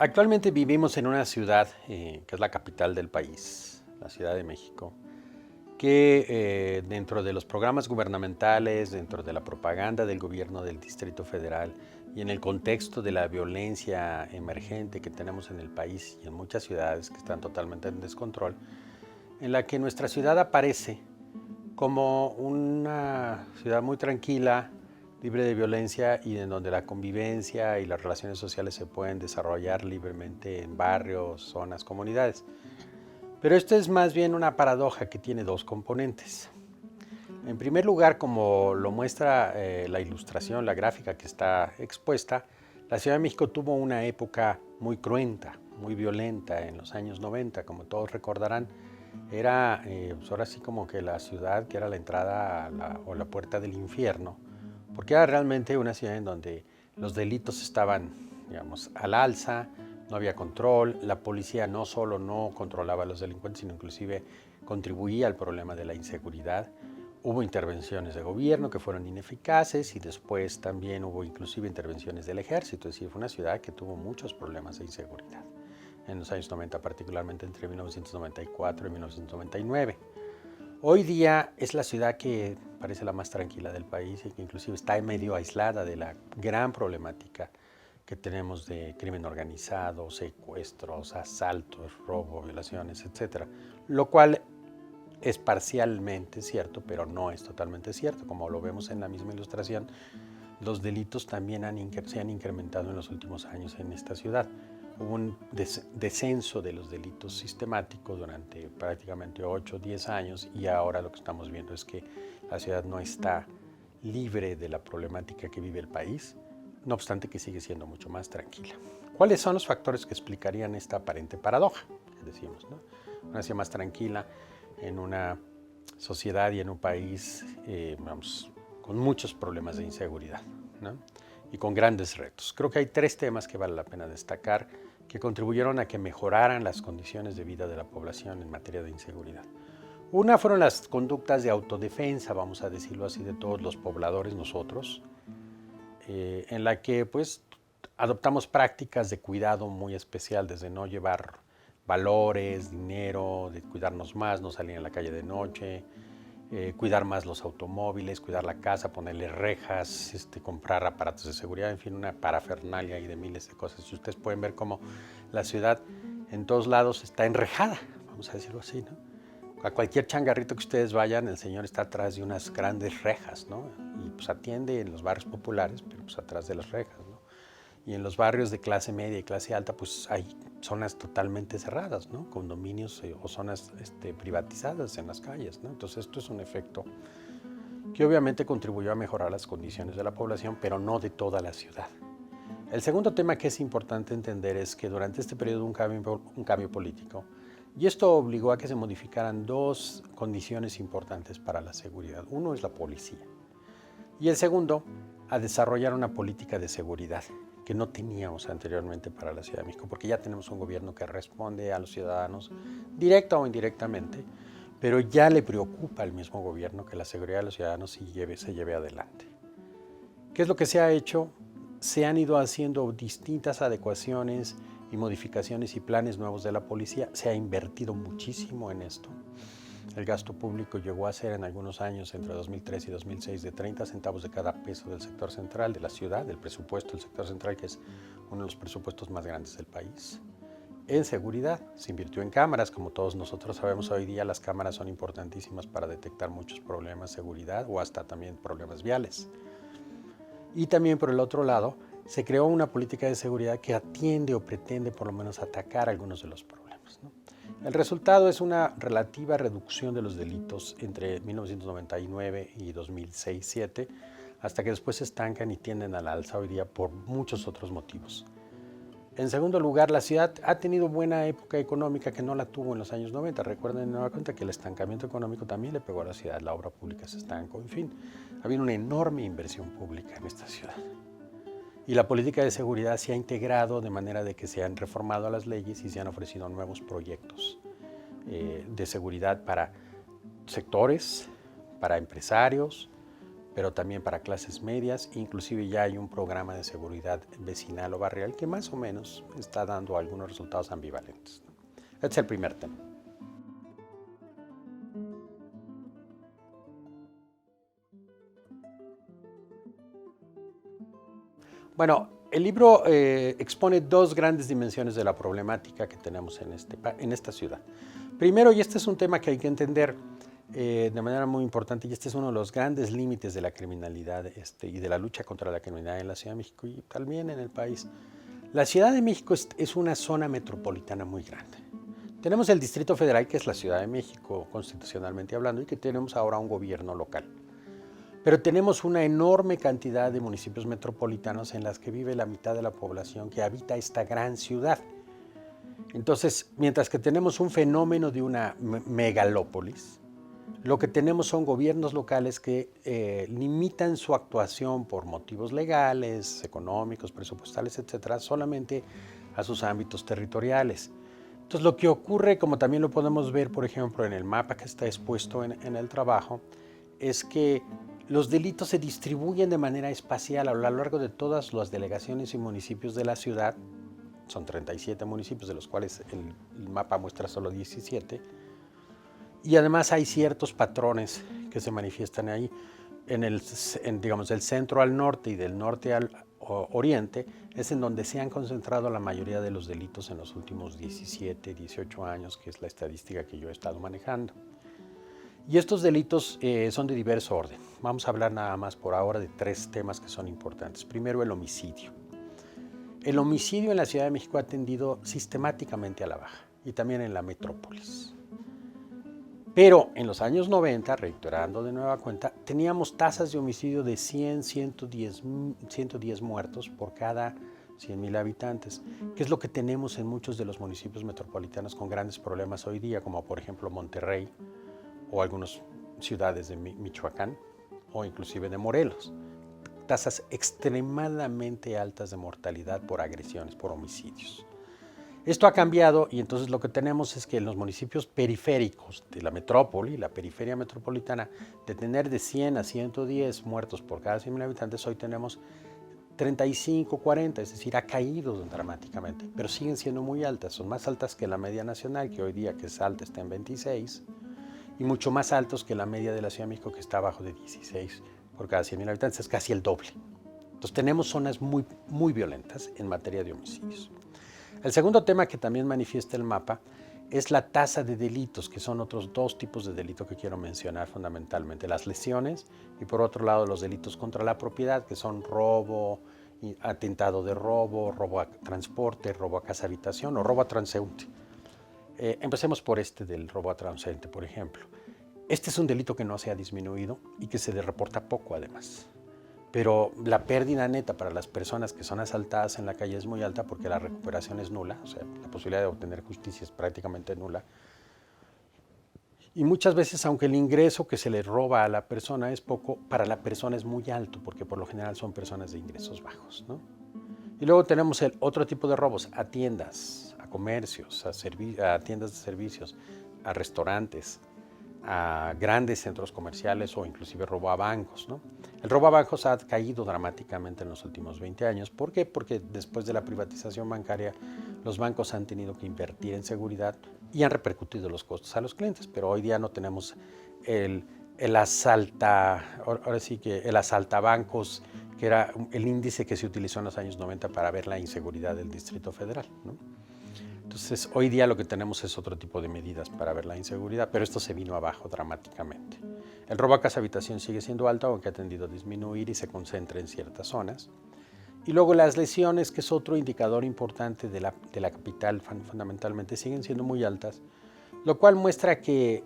Actualmente vivimos en una ciudad que es la capital del país, la Ciudad de México, que dentro de los programas gubernamentales, dentro de la propaganda del gobierno del Distrito Federal y en el contexto de la violencia emergente que tenemos en el país y en muchas ciudades que están totalmente en descontrol, en la que nuestra ciudad aparece como una ciudad muy tranquila, libre de violencia y en donde la convivencia y las relaciones sociales se pueden desarrollar libremente en barrios, zonas, comunidades. Pero esto es más bien una paradoja que tiene dos componentes. En primer lugar, como lo muestra la ilustración, la gráfica que está expuesta, la Ciudad de México tuvo una época muy cruenta, muy violenta en los años 90, como todos recordarán. Era pues ahora sí como que la ciudad que era la entrada o la puerta del infierno, porque era realmente una ciudad en donde los delitos estaban, digamos, al alza, no había control, la policía no solo no controlaba a los delincuentes, sino inclusive contribuía al problema de la inseguridad. Hubo intervenciones de gobierno que fueron ineficaces y después también hubo inclusive intervenciones del ejército, es decir, fue una ciudad que tuvo muchos problemas de inseguridad en los años 90, particularmente entre 1994 y 1999. Hoy día es la ciudad que parece la más tranquila del país y que inclusive está medio aislada de la gran problemática que tenemos de crimen organizado, secuestros, asaltos, robo, violaciones, etc. Lo cual es parcialmente cierto, pero no es totalmente cierto. Como lo vemos en la misma ilustración, los delitos también se han incrementado en los últimos años en esta ciudad. Hubo un descenso de los delitos sistemáticos durante prácticamente 8 o 10 años y ahora lo que estamos viendo es que la ciudad no está libre de la problemática que vive el país, no obstante que sigue siendo mucho más tranquila. ¿Cuáles son los factores que explicarían esta aparente paradoja que decimos, ¿no? Una ciudad más tranquila en una sociedad y en un país con muchos problemas de inseguridad, ¿no? Y con grandes retos. Creo que hay tres temas que vale la pena destacar que contribuyeron a que mejoraran las condiciones de vida de la población en materia de inseguridad. Una fueron las conductas de autodefensa, vamos a decirlo así, de todos los pobladores nosotros, en la que pues adoptamos prácticas de cuidado muy especial, desde no llevar valores, dinero, de cuidarnos más, no salir a la calle de noche, cuidar más los automóviles, cuidar la casa, ponerle rejas, comprar aparatos de seguridad, en fin, una parafernalia y de miles de cosas. Y ustedes pueden ver cómo la ciudad en todos lados está enrejada, vamos a decirlo así, ¿no? A cualquier changarrito que ustedes vayan, el señor está atrás de unas grandes rejas, ¿no? Y pues atiende en los barrios populares, pero pues atrás de las rejas, ¿no? Y en los barrios de clase media y clase alta, pues hay zonas totalmente cerradas, ¿no? Condominios o zonas privatizadas en las calles, ¿no? Entonces esto es un efecto que obviamente contribuyó a mejorar las condiciones de la población, pero no de toda la ciudad. El segundo tema que es importante entender es que durante este periodo hubo un cambio político y esto obligó a que se modificaran dos condiciones importantes para la seguridad. Uno es la policía y el segundo, a desarrollar una política de seguridad que no teníamos anteriormente para la Ciudad de México, porque ya tenemos un gobierno que responde a los ciudadanos directa o indirectamente, pero ya le preocupa al mismo gobierno que la seguridad de los ciudadanos se lleve adelante. ¿Qué es lo que se ha hecho? Se han ido haciendo distintas adecuaciones y modificaciones y planes nuevos de la policía. Se ha invertido muchísimo en esto. El gasto público llegó a ser en algunos años, entre 2003 y 2006, de 30 centavos de cada peso del sector central de la ciudad, del presupuesto del sector central, que es uno de los presupuestos más grandes del país. En seguridad, se invirtió en cámaras, como todos nosotros sabemos hoy día, las cámaras son importantísimas para detectar muchos problemas de seguridad o hasta también problemas viales. Y también por el otro lado, se creó una política de seguridad que atiende o pretende por lo menos atacar algunos de los problemas, ¿no? El resultado es una relativa reducción de los delitos entre 1999 y 2006-2007, hasta que después se estancan y tienden al alza hoy día por muchos otros motivos. En segundo lugar, la ciudad ha tenido buena época económica que no la tuvo en los años 90. Recuerden de nueva cuenta que el estancamiento económico también le pegó a la ciudad, la obra pública se estancó, en fin. Ha habido una enorme inversión pública en esta ciudad. Y la política de seguridad se ha integrado de manera de que se han reformado las leyes y se han ofrecido nuevos proyectos de seguridad para sectores, para empresarios, pero también para clases medias. Inclusive ya hay un programa de seguridad vecinal o barrial que más o menos está dando algunos resultados ambivalentes. Este es el primer tema. Bueno, el libro expone dos grandes dimensiones de la problemática que tenemos en esta ciudad. Primero, y este es un tema que hay que entender de manera muy importante, y este es uno de los grandes límites de la criminalidad y de la lucha contra la criminalidad en la Ciudad de México y también en el país. La Ciudad de México es una zona metropolitana muy grande. Tenemos el Distrito Federal, que es la Ciudad de México constitucionalmente hablando, y que tenemos ahora un gobierno local. Pero tenemos una enorme cantidad de municipios metropolitanos en las que vive la mitad de la población que habita esta gran ciudad. Entonces, mientras que tenemos un fenómeno de una megalópolis, lo que tenemos son gobiernos locales que limitan su actuación por motivos legales, económicos, presupuestales, etcétera, solamente a sus ámbitos territoriales. Entonces, lo que ocurre, como también lo podemos ver, por ejemplo, en el mapa que está expuesto en el trabajo, es que los delitos se distribuyen de manera espacial a lo largo de todas las delegaciones y municipios de la ciudad. Son 37 municipios, de los cuales el mapa muestra solo 17. Y además hay ciertos patrones que se manifiestan ahí. Digamos, del centro al norte y del norte al oriente es en donde se han concentrado la mayoría de los delitos en los últimos 17, 18 años, que es la estadística que yo he estado manejando. Y estos delitos son de diverso orden. Vamos a hablar nada más por ahora de tres temas que son importantes. Primero, el homicidio. El homicidio en la Ciudad de México ha tendido sistemáticamente a la baja y también en la metrópolis. Pero en los años 90, reiterando de nueva cuenta, teníamos tasas de homicidio de 100, 110 muertos por cada 100,000 habitantes, que es lo que tenemos en muchos de los municipios metropolitanos con grandes problemas hoy día, como por ejemplo Monterrey, o algunas ciudades de Michoacán o inclusive de Morelos. Tasas extremadamente altas de mortalidad por agresiones, por homicidios. Esto ha cambiado y entonces lo que tenemos es que en los municipios periféricos de la metrópoli, la periferia metropolitana, de tener de 100 a 110 muertos por cada 100,000 habitantes, hoy tenemos 35, 40, es decir, ha caído dramáticamente, pero siguen siendo muy altas, son más altas que la media nacional, que hoy día que es alta está en 26, y mucho más altos que la media de la Ciudad de México, que está abajo de 16 por cada 100,000 habitantes, es casi el doble. Entonces tenemos zonas muy, muy violentas en materia de homicidios. El segundo tema que también manifiesta el mapa es la tasa de delitos, que son otros dos tipos de delito que quiero mencionar fundamentalmente, las lesiones y por otro lado los delitos contra la propiedad, que son robo, atentado de robo, robo a transporte, robo a casa habitación o robo a transeúnte. Empecemos por este del robo a transeúnte, por ejemplo. Este es un delito que no se ha disminuido y que se reporta poco además. Pero la pérdida neta para las personas que son asaltadas en la calle es muy alta porque la recuperación es nula, o sea, la posibilidad de obtener justicia es prácticamente nula. Y muchas veces, aunque el ingreso que se le roba a la persona es poco, para la persona es muy alto porque por lo general son personas de ingresos bajos, ¿no? Y luego tenemos el otro tipo de robos a tiendas, a comercios, a tiendas de servicios, a restaurantes, a grandes centros comerciales o inclusive robo a bancos, ¿no? El robo a bancos ha caído dramáticamente en los últimos 20 años. ¿Por qué? Porque después de la privatización bancaria los bancos han tenido que invertir en seguridad y han repercutido los costos a los clientes, pero hoy día no tenemos el ahora sí que el asaltabancos, que era el índice que se utilizó en los años 90 para ver la inseguridad del Distrito Federal, ¿no? Entonces, hoy día lo que tenemos es otro tipo de medidas para ver la inseguridad, pero esto se vino abajo dramáticamente. El robo a casa habitación sigue siendo alto, aunque ha tendido a disminuir y se concentra en ciertas zonas. Y luego las lesiones, que es otro indicador importante de la capital, fundamentalmente, siguen siendo muy altas, lo cual muestra que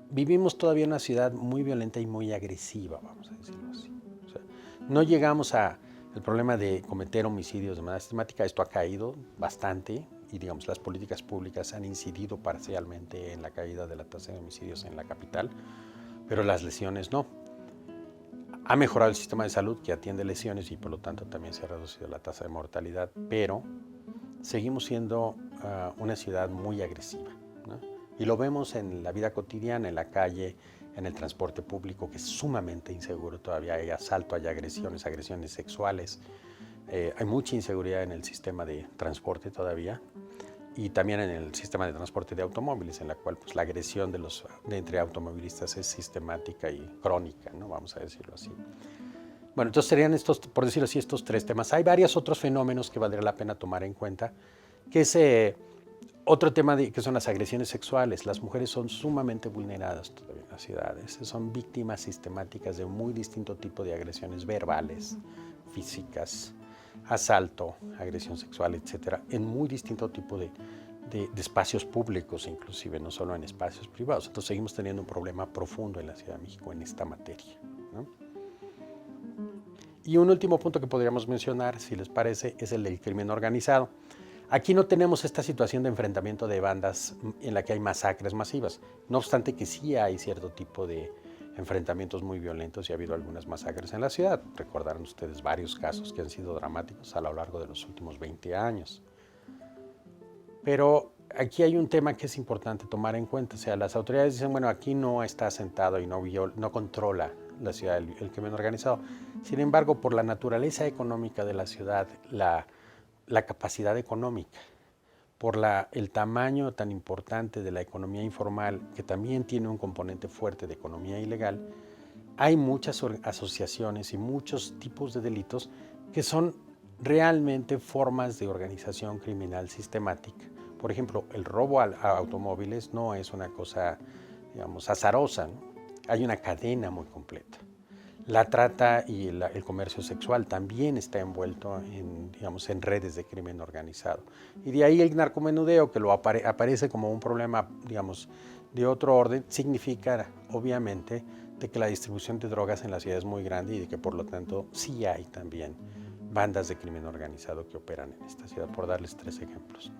vivimos todavía en una ciudad muy violenta y muy agresiva, vamos a decirlo así. O sea, no llegamos al problema de cometer homicidios de manera sistemática, esto ha caído bastante, y digamos las políticas públicas han incidido parcialmente en la caída de la tasa de homicidios en la capital, pero las lesiones no. Ha mejorado el sistema de salud que atiende lesiones y por lo tanto también se ha reducido la tasa de mortalidad, pero seguimos siendo una ciudad muy agresiva, ¿no? Y lo vemos en la vida cotidiana, en la calle, en el transporte público, que es sumamente inseguro todavía. Hay asalto, hay agresiones, agresiones sexuales. Hay mucha inseguridad en el sistema de transporte todavía y también en el sistema de transporte de automóviles, en la cual pues, la agresión de entre automovilistas es sistemática y crónica, ¿no? Vamos a decirlo así. Bueno, entonces serían estos, por decirlo así, estos tres temas. Hay varios otros fenómenos que valdría la pena tomar en cuenta, que es otro tema que son las agresiones sexuales. Las mujeres son sumamente vulneradas todavía en las ciudades. Son víctimas sistemáticas de un muy distinto tipo de agresiones verbales, físicas, asalto, agresión sexual, etcétera, en muy distinto tipo de espacios públicos, inclusive, no solo en espacios privados. Entonces seguimos teniendo un problema profundo en la Ciudad de México en esta materia, ¿no? Y un último punto que podríamos mencionar, si les parece, es el del crimen organizado. Aquí no tenemos esta situación de enfrentamiento de bandas en la que hay masacres masivas, no obstante que sí hay cierto tipo de enfrentamientos muy violentos y ha habido algunas masacres en la ciudad. Recordarán ustedes varios casos que han sido dramáticos a lo largo de los últimos 20 años. Pero aquí hay un tema que es importante tomar en cuenta. O sea, las autoridades dicen, bueno, aquí no está asentado y no controla la ciudad el crimen organizado. Sin embargo, por la naturaleza económica de la ciudad, la capacidad económica, por el tamaño tan importante de la economía informal, que también tiene un componente fuerte de economía ilegal, hay muchas asociaciones y muchos tipos de delitos que son realmente formas de organización criminal sistemática. Por ejemplo, el robo a automóviles no es una cosa, digamos, azarosa, ¿no? Hay una cadena muy completa. La trata y el comercio sexual también está envuelto en redes de crimen organizado. Y de ahí el narcomenudeo, que aparece como un problema, digamos, de otro orden, significa, obviamente, de que la distribución de drogas en la ciudad es muy grande y de que, por lo tanto, sí hay también bandas de crimen organizado que operan en esta ciudad, por darles 3 ejemplos.